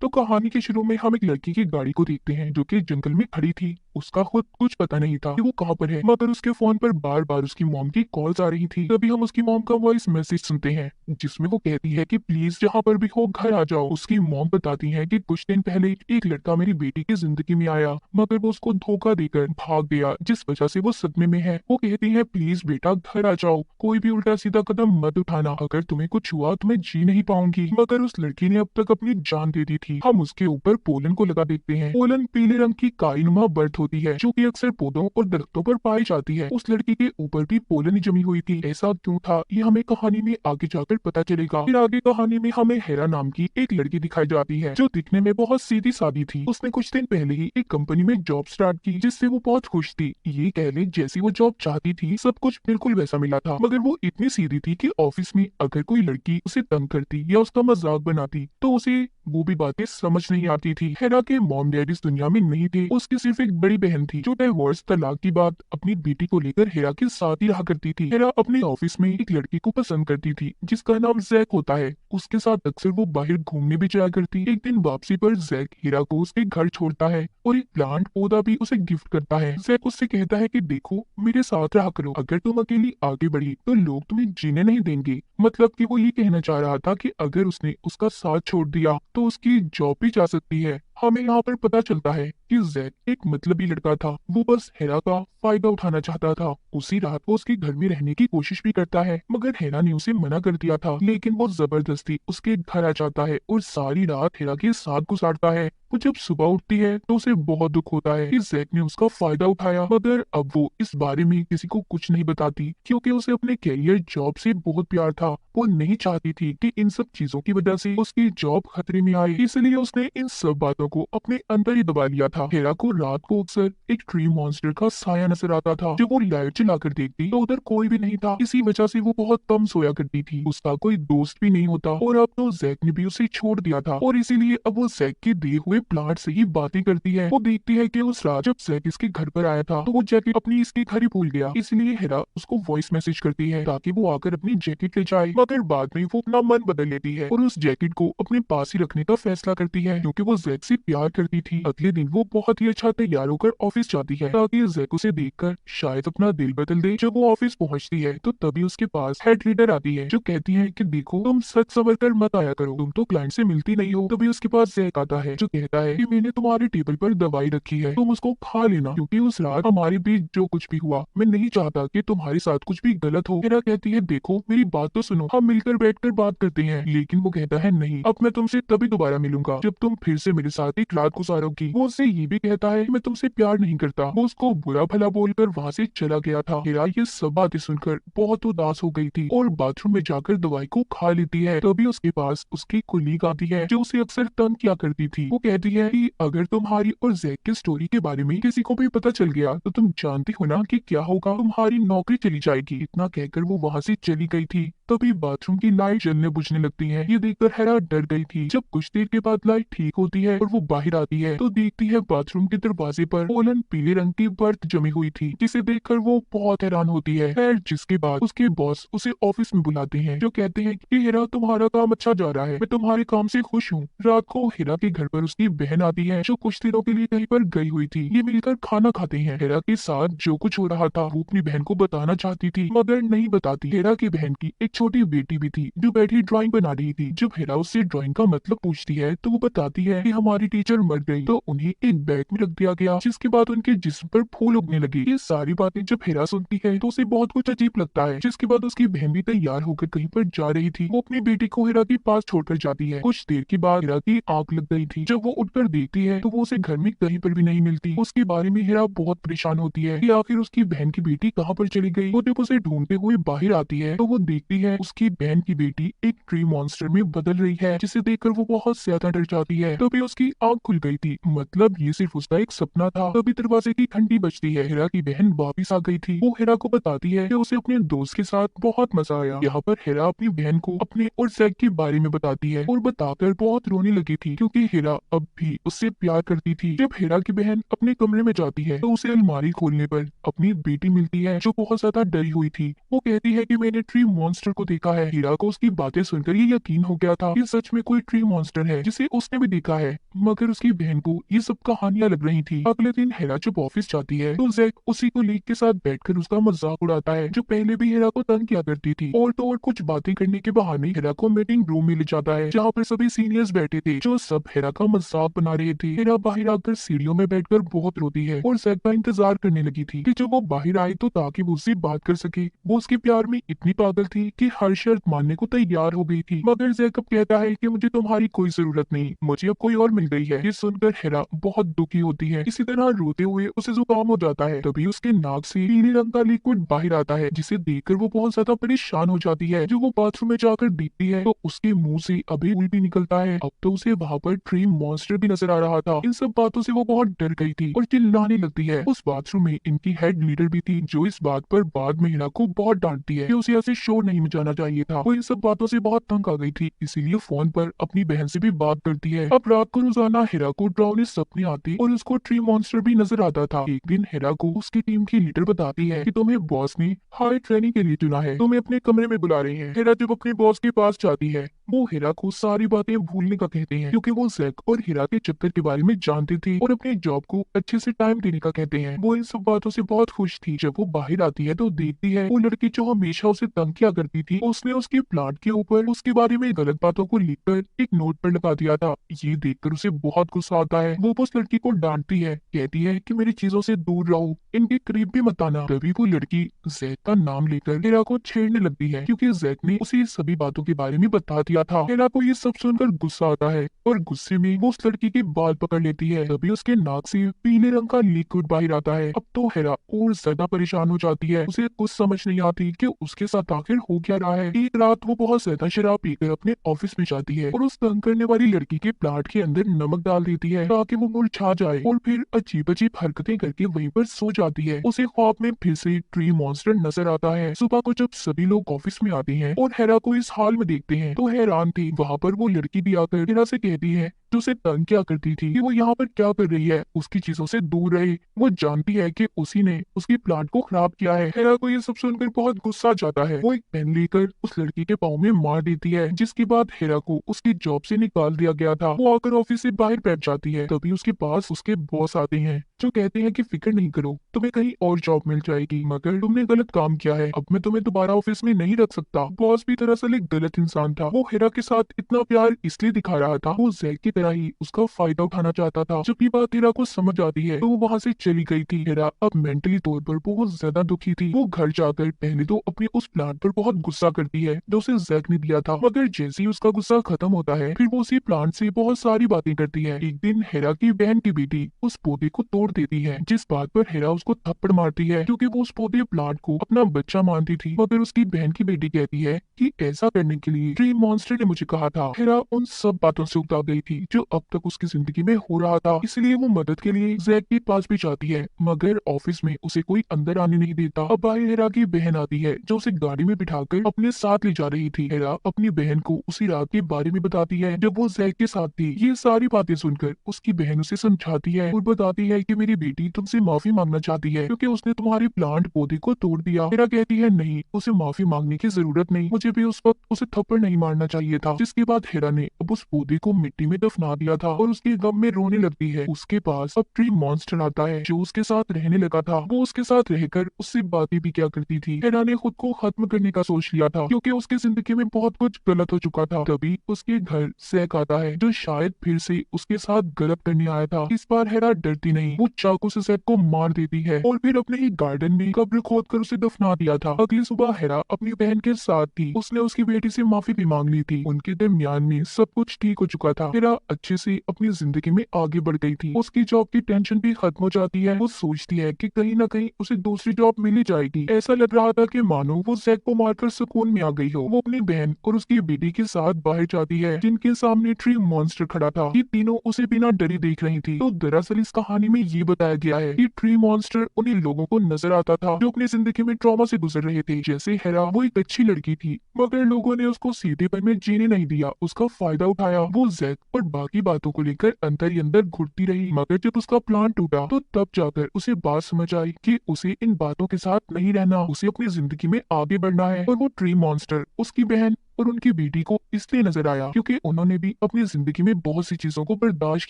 तो कहानी के शुरू में हम एक लड़की की गाड़ी को देखते हैं जो कि जंगल में खड़ी थी। उसका खुद कुछ पता नहीं था कि वो कहाँ पर है, मगर उसके फोन पर बार बार उसकी मॉम की कॉल्स आ रही थी। तभी हम उसकी मॉम का वॉइस मैसेज सुनते हैं जिसमें वो कहती है कि प्लीज जहाँ पर भी हो घर आ जाओ। उसकी मॉम बताती है कि कुछ दिन पहले एक लड़का मेरी बेटी की जिंदगी में आया, मगर वो उसको धोखा देकर भाग गया, जिस वजह से वो सदमे में है। वो कहती है प्लीज बेटा घर आ जाओ, कोई भी उल्टा सीधा कदम मत उठाना, अगर तुम्हें कुछ हुआ तो मैं जी नहीं पाऊंगी। मगर उस लड़की ने अब तक अपनी जान दे दी थी। हम उसके ऊपर पोलन को लगा देखते हैं। पोलन पीले रंग की काईनुमा बर्थ होती है जो कि अक्सर पौधों और दरख्तों पर पाई जाती है। उस लड़की के ऊपर भी पोलन ही जमी हुई थी। ऐसा क्यों था ये हमें कहानी में आगे जाकर पता चलेगा। फिर आगे कहानी में हमें हेरा नाम की एक लड़की दिखाई जाती है जो दिखने में बहुत सीधी सादी थी। उसने कुछ दिन पहले ही एक कंपनी में जॉब स्टार्ट की जिससे वो बहुत खुश थी। ये कह ले जैसी वो जॉब चाहती थी सब कुछ बिल्कुल वैसा मिला था, मगर वो इतनी सीधी थी कि ऑफिस में अगर कोई लड़की उसे तंग करती या उसका मजाक बनाती तो उसे वो भी बातें समझ नहीं आती थी। हेरा के मॉम डैडी इस दुनिया में नहीं थे, उसकी सिर्फ एक बड़ी बहन थी जो डिवोर्स तलाक की बात अपनी बेटी को लेकर हेरा के साथ ही रहा करती थी। हेरा अपने ऑफिस में एक लड़की को पसंद करती थी जिसका नाम जैक होता है। उसके साथ अक्सर वो बाहर घूमने भी जाया करती। एक दिन वापसी पर जैक हेरा को उसके घर छोड़ता है और एक प्लांट पौधा भी उसे गिफ्ट करता है। जैक उससे कहता है कि देखो मेरे साथ रहा करो, अगर तुम अकेली आगे बढ़ी तो लोग तुम्हें जीने नहीं देंगे। मतलब कि वो ये कहना चाह रहा था कि अगर उसने उसका साथ छोड़ दिया तो उसकी जॉब भी जा सकती है। हमें यहाँ पर पता चलता है कि जैक एक मतलबी लड़का था, वो बस हेरा का फायदा उठाना चाहता था। उसी रात वो उसके घर में रहने की कोशिश भी करता है, मगर हेरा ने उसे मना कर दिया था, लेकिन वो जबरदस्ती उसके घर आ जाता है और सारी रात हेरा के साथ गुजारता है। वो जब सुबह उठती है तो उसे बहुत दुख होता है कि जैक ने उसका फायदा उठाया, मगर अब वो इस बारे में किसी को कुछ नहीं बताती क्योंकि उसे अपने कैरियर जॉब से बहुत प्यार था। वो नहीं चाहती थी कि इन सब चीजों की वजह से उसकी जॉब खतरे में आए, इसलिए उसने इन सब बातों को अपने अंदर ही दबा लिया था। हेरा को रात को अक्सर एक ट्री मॉन्स्टर का साया नजर आता था। जब वो लाइट जलाकर देखती तो उधर कोई भी नहीं था, इसी वजह से वो बहुत कम सोया करती थी। उसका कोई दोस्त भी नहीं होता और अब तो जैक ने भी उसे छोड़ दिया था और इसीलिए अब वो जैक के दिए हुए प्लांट से ही बातें करती है। वो देखती है कि उस रात जब जैक इसके घर पर आया था तो वो जैकेट अपनी इसके घर ही भूल गया, इसलिए हेरा उसको वॉइस मैसेज करती है ताकि वो आकर अपनी जैकेट ले जाए। मगर बाद में वो अपना मन बदल लेती है और उस जैकेट को अपने पास ही रखने का फैसला करती है क्योंकि वो जैक से प्यार करती थी। अगले दिन वो बहुत ही अच्छा तैयार होकर ऑफिस जाती है ताकि जैक उसे देखकर शायद अपना दिल बदल दे। जब वो ऑफिस पहुंचती है तो तभी उसके पास हेड लीडर आती है जो कहती है कि देखो तुम सच संवर कर मत आया करो, तुम तो क्लाइंट से मिलती नहीं हो। तभी उसके पास जैक आता है जो कहता है कि मैंने तुम्हारे टेबल पर दवाई रखी है, तुम उसको खा लेना क्योंकि उस रात हमारे बीच जो कुछ भी हुआ मैं नहीं चाहता कि तुम्हारे साथ कुछ भी गलत हो। हेरा कहती है देखो मेरी बात तो सुनो, हम मिलकर बैठकर बात करते हैं, लेकिन वो कहता है नहीं, अब मैं तुमसे तभी दोबारा मिलूंगा जब तुम फिर से मेरे साथ एक रात गुजारोगी। वो उससे ये भी कहता है कि मैं तुमसे प्यार नहीं करता। वो उसको बुरा भला बोलकर वहाँ से चला गया था। हेरा ये सब बातें सुनकर बहुत उदास हो गई थी और बाथरूम में जाकर दवाई को खा लेती है। तभी उसके पास उसकी कुलीग आती है जो उसे अक्सर तंग किया करती थी। वो कहती है कि अगर तुम्हारी और जैक की स्टोरी के बारे में किसी को भी पता चल गया तो तुम जानती हो ना कि क्या होगा, तुम्हारी नौकरी चली जाएगी। इतना कहकर वो वहाँ से चली गई थी। तभी बाथरूम की लाइट जलने बुझने लगती है। ये देखकर हेरा डर गई थी। जब कुछ देर के बाद लाइट ठीक होती है और वो बाहर आती है तो देखती है बाथरूम के दरवाजे पर पोलन पीले रंग की बर्थ जमी हुई थी, जिसे देखकर वो बहुत हैरान होती है। खैर जिसके बाद उसके बॉस उसे ऑफिस में बुलाते हैं जो कहते हैं कि हेरा तुम्हारा काम अच्छा जा रहा है, मैं तुम्हारे काम से खुश हूँ। रात को हेरा के घर पर उसकी बहन आती है जो कुछ दिनों के लिए कहीं पर गई हुई थी। ये मिलकर खाना खाते हैं। हेरा के साथ जो कुछ हो रहा था वो अपनी बहन को बताना चाहती थी मगर नहीं बताती। हेरा की बहन की एक छोटी बेटी भी थी जो बैठी ड्राइंग बना रही थी। जब हेरा उससे ड्राइंग का मतलब पूछती है तो वो बताती है कि हमारी टीचर मर गई तो उन्हें एक बैग में रख दिया गया, जिसके बाद उनके जिस्म पर फूल उगने लगे। ये सारी बातें जब हेरा सुनती है तो उसे बहुत कुछ अजीब लगता है। जिसके बाद उसकी बहन भी तैयार होकर कहीं पर जा रही थी। वो अपनी बेटी को हेरा के पास छोड़कर जाती है। कुछ देर के बाद हेरा की आंख लग गई थी। जब वो उठकर देखती है तो वो उसे घर में कहीं पर भी नहीं मिलती। उसके बारे में हेरा बहुत परेशान होती है कि आखिर उसकी बहन की बेटी कहाँ पर चली गई। वो जब उसे ढूंढते हुए बाहर आती है तो वो देखती है उसकी बहन की बेटी एक ट्री मॉन्स्टर में बदल रही है, जिसे देखकर वो बहुत ज्यादा डर जाती है। तभी उसकी आंख खुल गई थी, मतलब ये सिर्फ उसका एक सपना था। तभी दरवाजे की घंटी बजती है। हेरा की बहन वापिस आ गई थी। वो हेरा को बताती है कि उसे अपने दोस्त के साथ बहुत मजा आया। यहाँ पर हेरा अपनी बहन को अपने और जैक के बारे में बताती है और बताकर बहुत रोने लगी थी क्योंकि हेरा अब भी उससे प्यार करती थी। जब हेरा की बहन अपने कमरे में जाती है तो उसे अलमारी खोलने पर अपनी बेटी मिलती है जो बहुत ज्यादा डरी हुई थी। वो कहती है कि मैंने ट्री मॉन्स्टर को देखा है। हीरा को उसकी बातें सुनकर ये यकीन हो गया था कि सच में कोई ट्री मॉन्स्टर है जिसे उसने भी देखा है, मगर उसकी बहन को ये सब कहानियां लग रही थी। अगले दिन हीरा जब ऑफिस जाती है तो जैक उसी कोलीग के साथ बैठकर उसका मजाक उड़ाता है, जो पहले भी हीरा को तंग किया करती थी। और कुछ बातें करने के बहाने हीरा को मीटिंग रूम में ले जाता है, जहाँ पर सभी सीनियर्स बैठे थे जो सब हीरा का मजाक बना रहे थे। हीरा बाहर आकर सीढ़ियों में बैठकर बहुत रोती है और जैक का इंतजार करने लगी थी कि जब वो बाहर आए तो ताकि वो उससे बात कर सके। वो उसके प्यार में इतनी पागल थी कि हर शर्त मानने को तैयार हो गई थी, मगर जैकब कहता है कि मुझे तुम्हारी कोई जरूरत नहीं, मुझे अब कोई और मिल गई है। ये सुनकर हीरा बहुत दुखी होती है। इसी तरह रोते हुए उसे जुकाम हो जाता है। तभी उसके नाक से पीले रंग का लिक्विड बाहर आता है, जिसे देखकर वो बहुत ज्यादा परेशान हो जाती है। जो वो बाथरूम में जाकर देखती है तो उसके मुंह से अभी उल्टी निकलता है। अब तो उसे वहाँ पर ट्री मॉन्स्टर भी नजर आ रहा था। इन सब बातों से वो बहुत डर गई थी और चिल्लाने लगती है। उस बाथरूम में इनकी हेड लीडर भी थी, जो इस बात पर बाद में हीरा को बहुत डांटती है कि उसे ऐसे शोर नहीं मचाना चाहिए था। वो इन सब बातों से बहुत तंग आ गई थी, इसीलिए फोन पर अपनी बहन से भी बात करती है। अब रात को रोजाना हीरा को डरावने सपने आते और उसको ट्री मॉन्स्टर भी नजर आता था। एक दिन हीरा को उसकी टीम की लीडर बताती है कि तुम्हें बॉस ने हाई ट्रेनिंग के लिए चुना है, तुम्हें अपने कमरे में बुला रहे हैं। हीरा जब अपने बॉस के पास जाती है, वो हीरा को सारी बातें भूलने का कहते हैं, क्योंकि वो जैक और हीरा के चक्कर के बारे में जानते थे और अपने जॉब को अच्छे से टाइम देने का कहते हैं। वो इन सब बातों से बहुत खुश थी। जब वो बाहर आती है तो देखती है वो लड़की जो हमेशा उसे तंग किया करती थी, उसने उसके प्लांट के ऊपर उसके बारे में गलत बातों को लिखकर एक नोट पर लगा दिया था। ये देखकर उसे बहुत गुस्सा आता है। वो उस लड़की को डांटती है, कहती है कि मेरी चीजों से दूर रहो, इनके करीब भी मत आना। तभी वो लड़की जैक का नाम लेकर हीरा को छेड़ने लगती है, क्योंकि जैक ने उसे सभी बातों के बारे में बता दिया था। हीरा को ये सब सुनकर गुस्सा आता है और गुस्से में वो उस लड़की के बाल पकड़ लेती है। तभी उसके नाक से पीले रंग का लिक्विड बाहर आता है। अब तो हीरा और ज्यादा परेशान हो जाती है। उसे कुछ समझ नहीं आती कि उसके साथ आखिर हो क्या रहा है। एक रात वो बहुत ज्यादा शराब पीकर अपने ऑफिस में जाती है और उस तंग करने वाली लड़की के प्लांट के अंदर नमक डाल देती है ताकि वो मुरझा जाए, और फिर अजीब अजीब हरकतें करके वहीं पर सो जाती है। उसे ख्वाब में फिर से ट्री मॉन्स्टर नजर आता है। सुबह को जब सभी लोग ऑफिस में आते हैं और हीरा को इस हाल में देखते हैं तो हैरान थी। वहाँ पर वो लड़की भी आकर हीरा से कहती है जो उसे तंग क्या करती थी कि वो यहाँ पर क्या कर रही है, उसकी चीजों से दूर रहे। वो जानती है कि उसी ने उसकी प्लांट को खराब किया है। हीरा को ये सब सुनकर बहुत गुस्सा आ जाता है। वो एक पेन लेकर उस लड़की के पाँव में मार देती है, जिसके बाद हीरा को उसकी जॉब से निकाल दिया गया था। वो आकर ऑफिस से बाहर बैठ जाती है। तभी उसके पास उसके बॉस आते हैं, जो कहते हैं कि फिक्र नहीं करो, तुम्हें कहीं और जॉब मिल जाएगी, मगर तुमने गलत काम किया है, अब मैं तुम्हें दोबारा ऑफिस में नहीं रख सकता। बॉस भी दरअसल एक गलत इंसान था। वो हीरा के साथ इतना प्यार इसलिए दिखा रहा था, वो जैक की तरह ही उसका फायदा उठाना चाहता था। जब ये बात हीरा को समझ आती है तो वो वहाँ से चली गई थी। हीरा अब मेंटली तौर पर बहुत ज्यादा दुखी थी। वो घर जाकर पहले तो अपने उस प्लान पर बहुत गुस्सा करती है जो उसे जैक ने दिया था, मगर जैसे ही उसका गुस्सा खत्म होता है फिर वो उसी प्लांट से बहुत सारी बातें करती है। एक दिन हीरा की बहन की बेटी उस पौधे को तोड़ देती है, जिस बात पर हीरा उसको थप्पड़ मारती है, क्योंकि वो उस पौधे प्लांट को अपना बच्चा मानती थी। मगर उसकी बहन की बेटी कहती है कि ऐसा करने के लिए ट्री मॉन्स्टर ने मुझे कहा था। हीरा उन सब बातों से उकता गई थी जो अब तक उसकी जिंदगी में हो रहा था, इसलिए वो मदद के लिए जैक के पास भी जाती है, मगर ऑफिस में उसे कोई अंदर आने नहीं देता। अब बाहर हीरा की बहन आती है, जो उसे गाड़ी में बिठाकर अपने साथ ले जा रही थी। हीरा अपनी बहन को उसी रात के बारे में बताती है जब वो जैक के साथ थी। ये सारी बातें सुनकर उसकी बहन उसे समझाती है और बताती है कि मेरी बेटी तुमसे माफी मांगना चाहती है क्योंकि उसने तुम्हारे प्लांट पौधे को तोड़ दिया। हीरा कहती है नहीं, उसे माफी मांगने की जरूरत नहीं, मुझे भी उस वक्त उसे थप्पड़ नहीं मारना चाहिए था। जिसके बाद हीरा ने अब उस पौधे को मिट्टी में दफना दिया था और उसके गम में रोने लगती है। उसके पास अब ट्री मॉन्स्टर आता है जो उसके साथ रहने लगा था। वो उसके साथ रहकर उससे बातें भी क्या करती थी। हीरा ने खुद को खत्म करने का सोच लिया था क्योंकि उसकी जिंदगी में बहुत कुछ गलत हो चुका था। तभी उसके घर जैक आता है, जो शायद फिर से उसके साथ गलत करने आया था। इस बार हीरा डरती नहीं, वो चाकू से जैक को मार देती है और फिर अपने ही गार्डन में कब्र खोद कर उसे दफना दिया था। अगली सुबह हीरा अपनी बहन के साथ थी। उसने उसकी बेटी से माफी भी मांग ली थी। उनके दरमियान में सब कुछ ठीक हो चुका था। हीरा अच्छे से अपनी जिंदगी में आगे बढ़ गई थी। उसकी जॉब की टेंशन भी खत्म हो जाती है। वो सोचती है कि कहीं ना कहीं उसे दूसरी जॉब मिल ही जाएगी। ऐसा लग रहा था कि मानो वो जैक को मारकर सुकून में आ गई हो। वो अपनी बहन और उसकी बेटी के साथ बाहर जाती है, जिनके सामने ट्री मॉन्स्टर खड़ा था। ये तीनों उसे बिना डरे देख रही थी। तो दरअसल इस कहानी में ये ये बताया गया है कि ट्री मॉन्स्टर उन्हीं लोगों को नजर आता था जो अपनी जिंदगी में ट्रॉमा से गुजर रहे थे। जैसे हेरा, वो एक अच्छी लड़की थी मगर लोगों ने उसको सीधेपन में जीने नहीं दिया, उसका फायदा उठाया। वो जैक और बाकी बातों को लेकर अंदर ही अंदर घुटती रही, मगर जब उसका प्लान टूटा तो तब जाकर उसे बात समझ आई कि उसे इन बातों के साथ नहीं रहना, उसे अपनी जिंदगी में आगे बढ़ना है। और वो ट्री मॉन्स्टर उसकी बहन और उनकी बेटी को इसलिए नजर आया क्योंकि उन्होंने भी अपनी जिंदगी में बहुत सी चीजों को बर्दाश्त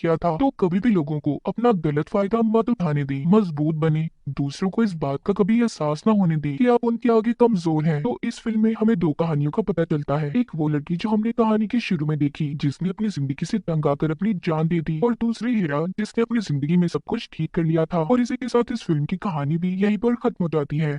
किया था। तो कभी भी लोगों को अपना गलत फायदा मत उठाने दी, मजबूत बने, दूसरों को इस बात का कभी एहसास न होने दी कि आप उनके आगे कमजोर हैं। तो इस फिल्म में हमें दो कहानियों का पता चलता है, एक वो लड़की जो हमने कहानी के शुरू में देखी जिसने अपनी जिंदगी से तंग आकर अपनी जान दे दी, और दूसरी हीरा जिसने अपनी जिंदगी में सब कुछ ठीक कर लिया था। और इसी के साथ इस फिल्म की कहानी भी यहीं पर खत्म हो जाती है।